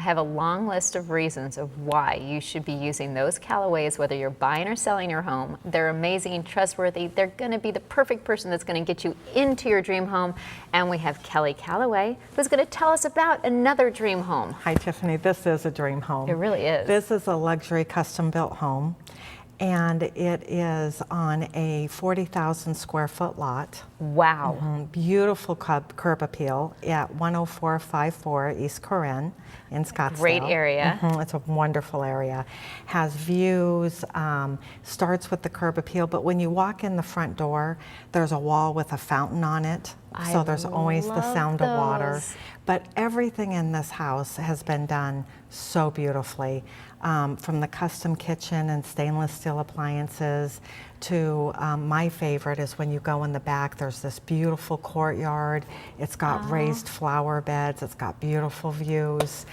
I have a long list of reasons of why you should be using those Callaways, whether you're buying or selling your home. They're amazing, trustworthy. They're going to be the perfect person that's going to get you into your dream home. And we have Kelly Callaway, who's going to tell us about another dream home. Hi, Tiffany. This is a dream home. It really is. This is a luxury custom-built home, and it is on a 40,000 square foot lot. Wow. Beautiful curb appeal at 10454 East Corrine in Scottsdale. Great area. It's a wonderful area. Has views, starts with the curb appeal, but when you walk in the front door, there's a wall with a fountain on it. So there's always the sound of water. But everything in this house has been done so beautifully. From the custom kitchen and stainless steel appliances to my favorite is when you go in the back, there's this beautiful courtyard. It's got raised flower beds. It's got beautiful views.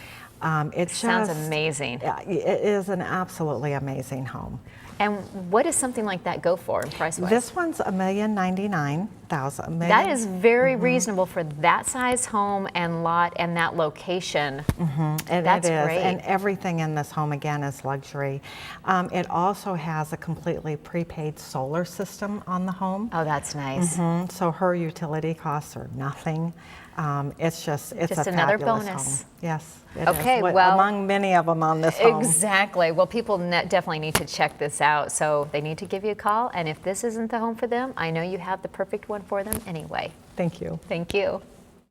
It sounds amazing. It is an absolutely amazing home. And what does something like that go for price-wise? This one's $1,099,000. That is very reasonable for that size home and lot and that location. And That's it is. great. And everything in this home, again, is luxury. It also has a completely prepaid solar system on the home. Oh, that's nice. So her utility costs are nothing. It's a another fabulous bonus. home. Yes, it Okay, is. well, among many of them on this home. Exactly. Well, people definitely need to check this out. So they need to give you a call. And if this isn't the home for them, I know you have the perfect one for them anyway. Thank you. Thank you.